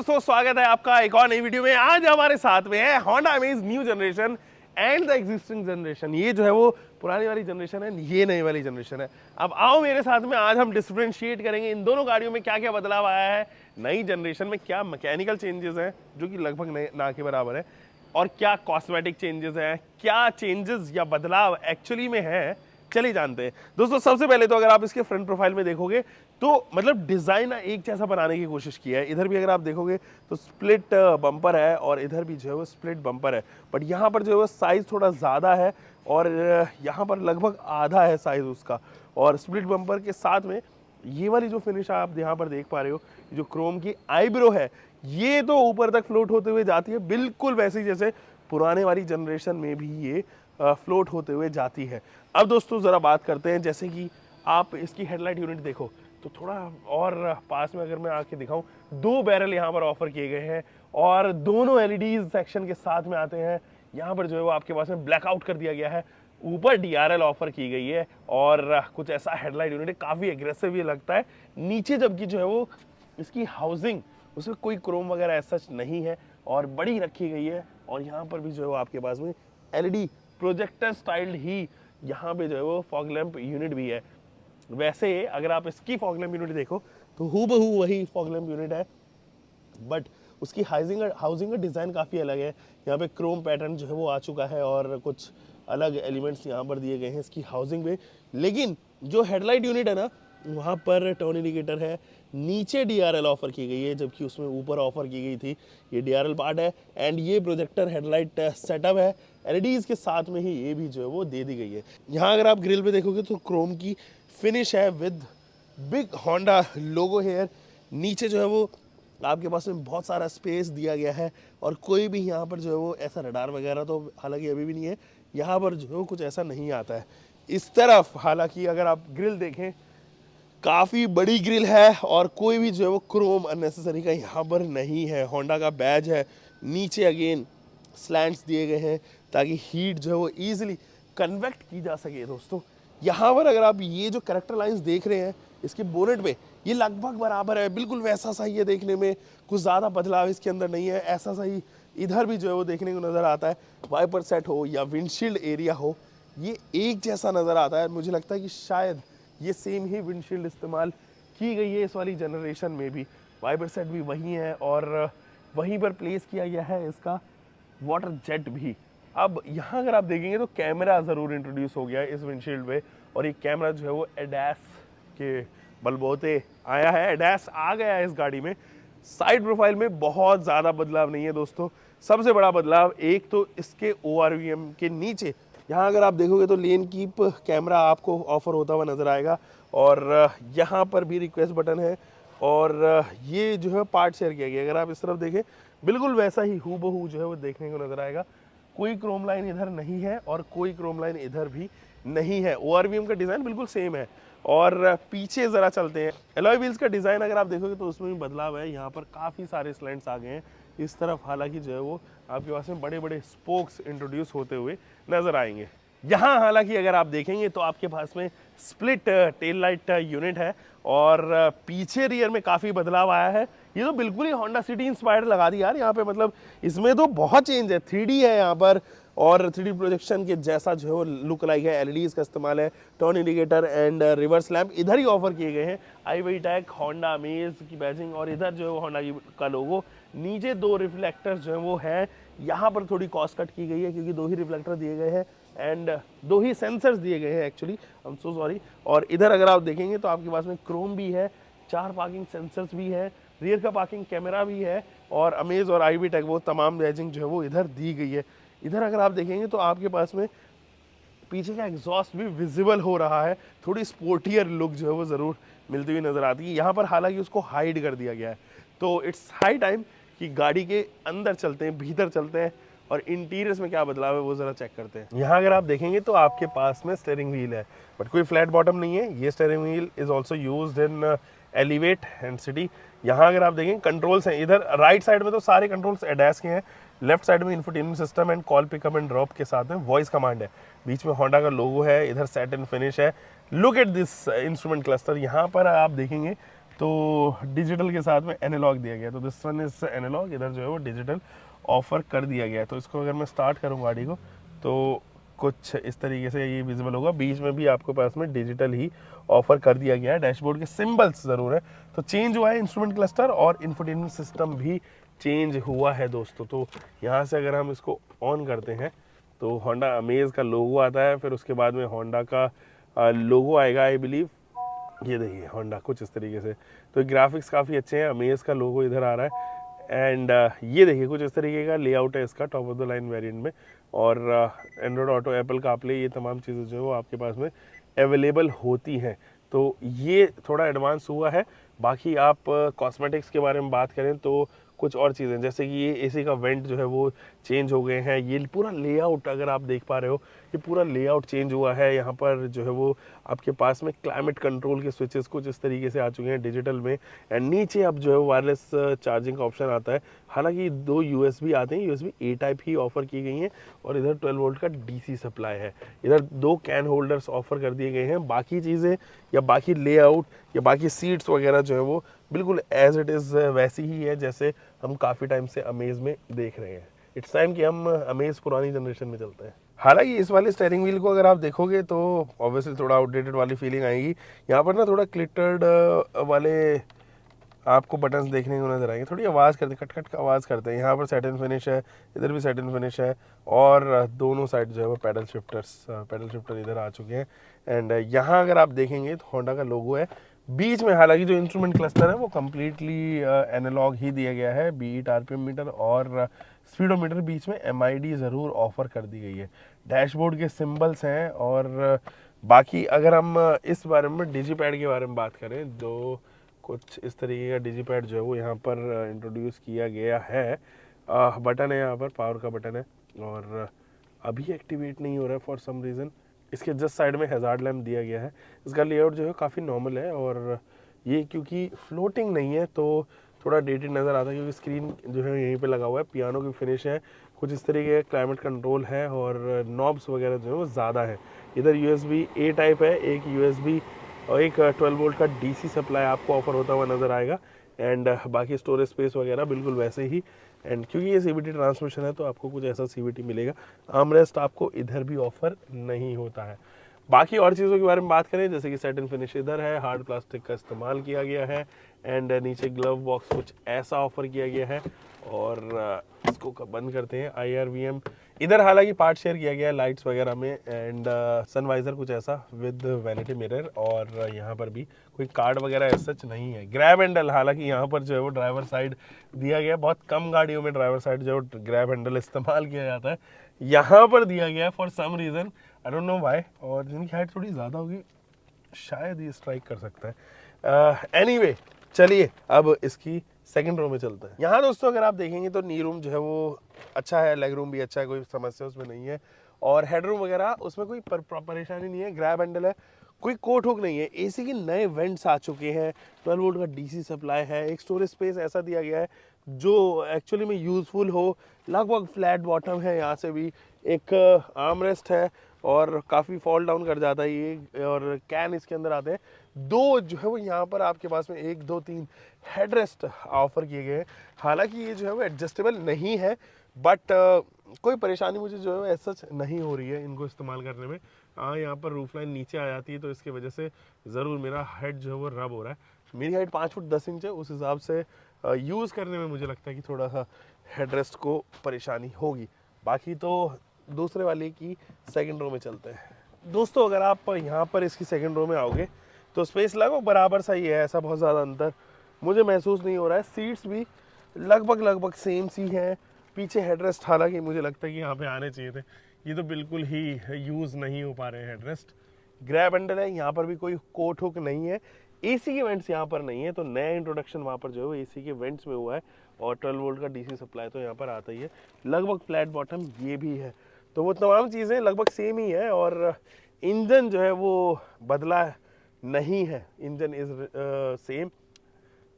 दोस्तों, स्वागत है आपका एक और नई वीडियो में। आज हमारे साथ में है Honda Amaze new generation and the existing generation. ये जो है वो पुरानी वाली जनरेशन है, ये नई वाली जनरेशन है। अब आओ मेरे साथ में, आज हम डिफरेंशिएट करेंगे इन दोनों गाड़ियों में क्या क्या बदलाव आया है, नई जनरेशन में क्या मैकेनिकल चेंजेस हैं जो कि लगभग ना के बराबर है, और क्या कॉस्मेटिक चेंजेस हैं, क्या चेंजेस या बदलाव एक्चुअली में है, चलिए जानते हैं। दोस्तों सबसे पहले तो अगर आप इसके फ्रंट प्रोफाइल में देखोगे तो मतलब डिजाइन एक जैसा बनाने की कोशिश की है। इधर भी अगर आप देखोगे तो स्प्लिट बम्पर है और इधर भी जो है वो स्प्लिट बम्पर है, बट यहाँ पर जो है वो साइज थोड़ा ज़्यादा है और यहाँ पर लगभग आधा है साइज उसका। और स्प्लिट बम्पर के साथ में ये वाली जो फिनिश आप यहाँ पर देख पा रहे हो, जो क्रोम की आईब्रो है, ये तो ऊपर तक फ्लोट होते हुए जाती है, बिल्कुल वैसे जैसे पुराने वाली जनरेशन में भी ये फ्लोट होते हुए जाती है। अब दोस्तों ज़रा बात करते हैं, जैसे कि आप इसकी हेडलाइट यूनिट देखो तो थोड़ा और पास में अगर मैं आके दिखाऊं, दो बैरल यहाँ पर ऑफर किए गए हैं और दोनों एलईडी सेक्शन के साथ में आते हैं। यहाँ पर जो है वो आपके पास में ब्लैकआउट कर दिया गया है, ऊपर डीआरएल ऑफर की गई है और कुछ ऐसा हेडलाइट यूनिट काफ़ी एग्रेसिव ये लगता है। नीचे जबकि जो है वो इसकी हाउसिंग, उसमें कोई क्रोम वगैरह ऐसा नहीं है और बड़ी रखी गई है। और यहाँ पर भी जो है वो आपके पास में एलईडी प्रोजेक्टर स्टाइल्ड ही यहाँ पे जो है वो फॉग लैंप यूनिट भी है। वैसे अगर आप इसकी फॉग लैंप यूनिट देखो तो हूबहू वही फॉग लैंप यूनिट है, बट उसकी हाउसिंग का डिज़ाइन काफ़ी अलग है। यहाँ पे क्रोम पैटर्न जो है वो आ चुका है और कुछ अलग एलिमेंट्स यहाँ पर दिए गए हैं इसकी हाउसिंग में। लेकिन जो हेडलाइट यूनिट है ना, वहाँ पर टर्न इंडिकेटर है, नीचे डीआरएल ऑफर की गई है, जबकि उसमें ऊपर ऑफर की गई थी ये डीआरएल पार्ट है। एंड ये प्रोजेक्टर हेडलाइट सेटअप है, एलईडीज के साथ में ही ये भी जो है वो दे दी गई है। यहाँ अगर आप ग्रिल पे देखोगे तो क्रोम की फिनिश है with big Honda logo here. नीचे जो है वो आपके पास में बहुत सारा स्पेस दिया गया है और कोई भी यहाँ पर जो है वो ऐसा रडार वगैरह तो हालांकि अभी भी नहीं है, यहाँ पर जो है वो कुछ ऐसा नहीं आता है। इस तरफ हालांकि अगर आप ग्रिल देखें, काफ़ी बड़ी ग्रिल है और कोई भी जो है वो क्रोम अननेसेसरी का यहाँ पर नहीं है। होंडा का बैज है, नीचे अगेन स्लैंट्स दिए गए हैं ताकि हीट जो है वो ईजिली कन्वेक्ट की जा सके। दोस्तों यहाँ पर अगर आप ये जो करेक्टर लाइंस देख रहे हैं इसके बोनेट पे, ये लगभग बराबर है, बिल्कुल वैसा सा ही है देखने में, कुछ ज़्यादा बदलाव इसके अंदर नहीं है। ऐसा सा ही इधर भी जो है वो देखने को नज़र आता है। वाइपर सेट हो या विंडशील्ड एरिया हो, ये एक जैसा नज़र आता है। मुझे लगता है कि शायद ये सेम ही विंडशील्ड इस्तेमाल की गई है इस वाली जनरेशन में भी। वाइपर सेट भी वही है और वहीं पर प्लेस किया गया है इसका वाटर जेट भी। अब यहाँ अगर आप देखेंगे तो कैमरा ज़रूर इंट्रोड्यूस हो गया है इस विंडशील्ड पे, और ये कैमरा जो है वो एडास के बलबोते आया है, एडास आ गया है इस गाड़ी में। साइड प्रोफाइल में बहुत ज़्यादा बदलाव नहीं है दोस्तों। सबसे बड़ा बदलाव एक तो इसके ORVM के नीचे, यहाँ अगर आप देखोगे तो लेन कीप कैमरा आपको ऑफर होता हुआ नज़र आएगा और यहाँ पर भी रिक्वेस्ट बटन है और ये जो है पार्ट शेयर किया गया। अगर आप इस तरफ देखें बिल्कुल वैसा ही हूबहू जो है वो देखने को नज़र आएगा। कोई क्रोम लाइन इधर नहीं है और कोई क्रोम लाइन इधर भी नहीं है। ORVM का डिज़ाइन बिल्कुल सेम है। और पीछे ज़रा चलते हैं, एलॉय व्हील्स का डिज़ाइन अगर आप देखोगे तो उसमें भी बदलाव है। यहाँ पर काफ़ी सारे स्लैंट्स आ गए हैं इस तरफ, हालांकि जो है वो आपके पास में बड़े बड़े स्पोक्स इंट्रोड्यूस होते हुए नज़र आएंगे। यहाँ हालांकि अगर आप देखेंगे तो आपके पास में स्प्लिट टेल लाइट यूनिट है और पीछे रियर में काफ़ी बदलाव आया है। ये तो बिल्कुल ही होंडा सिटी इंस्पायर्ड लगा दी यार यहाँ पे, मतलब इसमें तो बहुत चेंज है। 3D है यहाँ पर और 3D प्रोजेक्शन के जैसा जो है वो लुक लाइक है। एलईडीज का इस्तेमाल है, turn indicator and reverse lamp इधर ही ऑफर किए गए हैं। iWAY-TEC होंडा अमेज की बैजिंग और इधर जो है वो होंडा का लोगो। नीचे दो रिफ्लेक्टर्स जो है वो है, यहाँ पर थोड़ी कॉस्ट कट की गई है क्योंकि दो ही रिफ्लेक्टर दिए गए हैं एंड दो ही सेंसर्स दिए गए हैं actually, I am so sorry. और इधर अगर आप देखेंगे तो आपके पास में क्रोम भी है, 4 पार्किंग सेंसर्स भी है, रियर का पार्किंग कैमरा भी है और अमेज और iWAY-TEC वो तमाम बैजिंग जो है वो इधर दी गई है। इधर अगर आप देखेंगे तो आपके पास में पीछे का एग्जॉस्ट भी विजिबल हो रहा है, थोड़ी स्पोर्टियर लुक जो है वो ज़रूर मिलती हुई नज़र आती है। यहाँ पर हालांकि उसको हाइड कर दिया गया है, तो इट्स हाई टाइम कि गाड़ी के अंदर चलते हैं, भीतर चलते हैं और इंटीरियर्स में क्या बदलाव है वो ज़रा चेक करते हैं। यहाँ अगर आप देखेंगे तो आपके पास में स्टीयरिंग व्हील है, बट कोई फ्लैट बॉटम नहीं है। ये steering wheel is also used in elevate and city. यहाँ अगर आप देखेंगे कंट्रोल्स हैं, इधर राइट साइड में तो सारे कंट्रोल्स एडास के हैं, लेफ्ट साइड में infotainment system and call pickup and drop के साथ में वॉइस कमांड है, बीच में होंडा का लोगो है, इधर सेट एंड फिनिश है। Look at this instrument cluster. यहाँ पर आप देखेंगे तो डिजिटल के साथ में एनालॉग दिया गया, तो दिस वन इज एनालॉग, इधर जो है वो डिजिटल ऑफर कर दिया गया है। तो इसको अगर मैं स्टार्ट करूँ गाड़ी को तो कुछ इस तरीके से ये विजिबल होगा, बीच में भी आपके पास में डिजिटल ही ऑफर कर दिया गया है। डैशबोर्ड के सिंबल्स ज़रूर है, तो चेंज हुआ है इंस्ट्रूमेंट क्लस्टर और इंफोटेनमेंट सिस्टम भी चेंज हुआ है दोस्तों। तो यहाँ से अगर हम इसको ऑन करते हैं तो होंडा अमेज का लोगो आता है, फिर उसके बाद में होंडा का लोगो आएगा आई बिलीव, ये देखिए होंडा कुछ इस तरीके से। तो ग्राफिक्स काफ़ी अच्छे हैं, अमेज का लोगो इधर आ रहा है एंड ये देखिए कुछ इस तरीके का लेआउट है इसका top of the line variant में। और एंड्रॉयड ऑटो, एप्पल कारप्ले, ये तमाम चीज़ें जो है वो आपके पास में अवेलेबल होती हैं। तो ये थोड़ा एडवांस हुआ है। बाकी आप कॉस्मेटिक्स के बारे में बात करें तो कुछ और चीज़ें, जैसे कि ये एसी का वेंट जो है वो चेंज हो गए हैं। ये पूरा लेआउट अगर आप देख पा रहे हो, ये पूरा लेआउट चेंज हुआ है। यहाँ पर जो है वो आपके पास में क्लाइमेट कंट्रोल के स्विचेस कुछ इस तरीके से आ चुके हैं डिजिटल में। एंड नीचे अब जो है वायरलेस चार्जिंग का ऑप्शन आता है। हालांकि 2 USB आते हैं, USB A type he offer की गई हैं और इधर 12 वोल्ट का DC सप्लाई है। इधर 2 कैन होल्डर्स ऑफर कर दिए गए हैं। बाकी चीज़ें या बाकी लेआउट या बाकी सीट्स वगैरह जो है वो बिल्कुल एज इट इज़ वैसी ही है जैसे हम काफ़ी टाइम से अमेज में देख रहे हैं। इट्स टाइम कि हम अमेज पुरानी जनरेशन में चलते हैं। हालांकि इस वाले स्टेयरिंग व्हील को अगर आप देखोगे तो ऑब्वियसली थोड़ा आउटडेटेड वाली फीलिंग आएगी। यहाँ पर ना थोड़ा क्लिटर्ड वाले आपको बटन्स देखने को नजर आएंगे, थोड़ी आवाज़ करते, खट खट का आवाज़ करते हैं। यहाँ पर सेटिन फिनिश है, इधर भी सेटिन फिनिश है और दोनों साइड जो है वो पैडल शिफ्टर इधर आ चुके हैं। एंड यहाँ अगर आप देखेंगे तो होंडा का लोगो है बीच में। हालांकि जो इंस्ट्रूमेंट क्लस्टर है वो कम्प्लीटली एनालॉग ही दिया गया है, बीट RPM मीटर और स्पीडोमीटर बीच में MID ज़रूर ऑफर कर दी गई है। डैशबोर्ड के सिंबल्स हैं और बाकी अगर हम इस बारे में डिजीपैड के बारे में बात करें तो कुछ इस तरीके का डिजीपैड जो है वो यहाँ पर इंट्रोड्यूस किया गया है। बटन है, यहाँ पर पावर का बटन है और अभी एक्टिवेट नहीं हो रहा है फॉर सम रीज़न। इसके जस्ट साइड में हैजार्ड लैम्प दिया गया है। इसका लेआउट जो है काफ़ी नॉर्मल है और ये क्योंकि फ्लोटिंग नहीं है तो थोड़ा डेटेड नज़र आता है, क्योंकि स्क्रीन जो है यहीं पे लगा हुआ है। पियानो की फिनिश है, कुछ इस तरीके का क्लाइमेट कंट्रोल है और नॉब्स वगैरह जो है वो ज़्यादा है। इधर USB A टाइप है, एक USB और एक 12 वोल्ट का DC सप्लाई आपको ऑफर होता हुआ नज़र आएगा। एंड बाकी स्टोरेज स्पेस वगैरह बिल्कुल वैसे ही। एंड क्योंकि ये CVT ट्रांसमिशन है तो आपको कुछ ऐसा CVT मिलेगा। आर्मरेस्ट आपको इधर भी ऑफर नहीं होता है। बाकी और चीज़ों के बारे में बात करें जैसे कि सेटिन फिनिश इधर है, हार्ड प्लास्टिक का इस्तेमाल किया गया है एंड नीचे ग्लव बॉक्स कुछ ऐसा ऑफर किया गया है। और इसको बंद करते हैं, IRVM इधर हालांकि पार्ट शेयर किया गया है लाइट्स वगैरह में एंड सनवाइजर कुछ ऐसा विद वैनिटी मिरर। और यहाँ पर भी कोई कार्ड वगैरह सच नहीं है। ग्रैब हैंडल हालांकि यहाँ पर जो है वो ड्राइवर साइड दिया गया है, बहुत कम गाड़ियों में ड्राइवर साइड जो है ग्रैब हैंडल इस्तेमाल किया जाता है, यहाँ पर दिया गया है for some reason, I don't know why. और जिनकी हाइट थोड़ी ज़्यादा होगी शायद ये स्ट्राइक कर सकता है। एनीवे चलिए अब इसकी सेकंड रो में चलते हैं। यहाँ दोस्तों अगर आप देखेंगे तो नी रूम जो है वो अच्छा है, लेग रूम भी अच्छा है, कोई समस्या उसमें नहीं है। और हेड रूम वगैरह उसमें कोई परेशानी नहीं है। ग्रैब हैंडल है, कोई कोट हुक नहीं है। AC के नए वेंट्स आ चुके हैं, 12 वोल्ट का DC सप्लाई है, एक स्टोरेज स्पेस ऐसा दिया गया है जो एक्चुअली में यूज़फुल हो। लगभग फ्लैट बॉटम है, यहाँ से भी एक आर्मरेस्ट है और काफ़ी फॉल डाउन कर जाता है ये। और कैन इसके अंदर आते हैं दो जो है वो यहाँ पर आपके पास में 1 2 3 हेडरेस्ट ऑफर किए गए हैं। हालांकि ये जो है वो एडजस्टेबल नहीं है बट कोई परेशानी मुझे जो है सच नहीं हो रही है इनको इस्तेमाल करने में। यहाँ पर रूफ लाइन नीचे आ जाती है तो इसकी वजह से ज़रूर मेरा हेड जो है वो रब हो रहा है। मेरी हाइट 5 फुट 10 इंच है, उस हिसाब से यूज़ करने में मुझे लगता है कि थोड़ा सा हेडरेस्ट को परेशानी होगी। बाकी तो दूसरे वाले की सेकंड रो में चलते हैं। दोस्तों अगर आप यहाँ पर इसकी सेकंड रो में आओगे तो स्पेस लगभग बराबर सा ही है, ऐसा बहुत ज़्यादा अंतर मुझे महसूस नहीं हो रहा है। सीट्स भी लगभग सेम सी हैं। पीछे हेडरेस्ट हालांकि मुझे लगता है कि यहाँ पे आने चाहिए थे, ये तो बिल्कुल ही यूज़ नहीं हो पा रहे हैं हेडरेस्ट। ग्रैब हैंडल है, यहाँ पर भी कोई कोट हुक नहीं है। AC के वेंट्स यहाँ पर नहीं है, तो नया इंट्रोडक्शन वहाँ पर जो है AC के वेंट्स में हुआ है और 12 वोल्ट का DC सप्लाई तो यहाँ पर आता ही है। लगभग फ्लैट बॉटम ये भी है, तो वो तमाम चीज़ें लगभग सेम ही है। और इंजन जो है वो बदला नहीं है, इंजन इज सेम।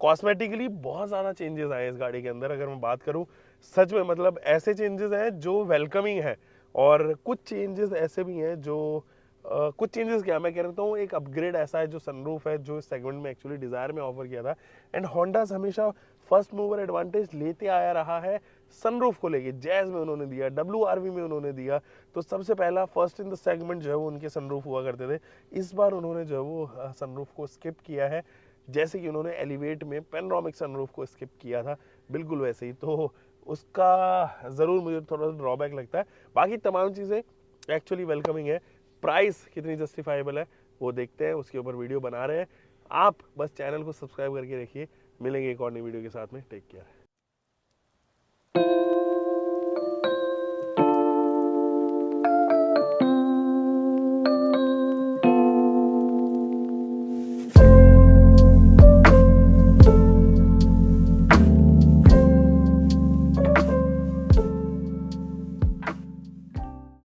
कॉस्मेटिकली बहुत ज़्यादा चेंजेस आए इस गाड़ी के अंदर अगर मैं बात करूं, सच में मतलब ऐसे चेंजेस हैं जो वेलकमिंग है और कुछ चेंजेस ऐसे भी हैं जो कुछ चेंजेस किया, मैं कह रहा हूँ एक अपग्रेड ऐसा है जो सनरूफ है जो इस सेगमेंट में एक्चुअली डिजायर में ऑफर किया था। एंड होंडा हमेशा फर्स्ट मूवर एडवांटेज लेते आया रहा है सनरूफ को लेके। जैज में उन्होंने दिया, WRV में उन्होंने दिया, तो सबसे पहला फर्स्ट इन द सेगमेंट जो है वो उनके सनरूफ हुआ करते थे। इस बार उन्होंने जो है वो सनरूफ को स्किप किया है, जैसे कि उन्होंने एलिवेट में पेनोरामिक सनरूफ को स्किप किया था, बिल्कुल वैसे ही। तो उसका ज़रूर मुझे थोड़ा सा ड्रॉबैक लगता है। बाकी तमाम चीज़ें एक्चुअली वेलकमिंग है। प्राइस कितनी जस्टिफाइबल है वो देखते हैं, उसके ऊपर वीडियो बना रहे हैं। आप बस चैनल को सब्सक्राइब करके रखिए। मिलेंगे एक और नई वीडियो के साथ में। Take care.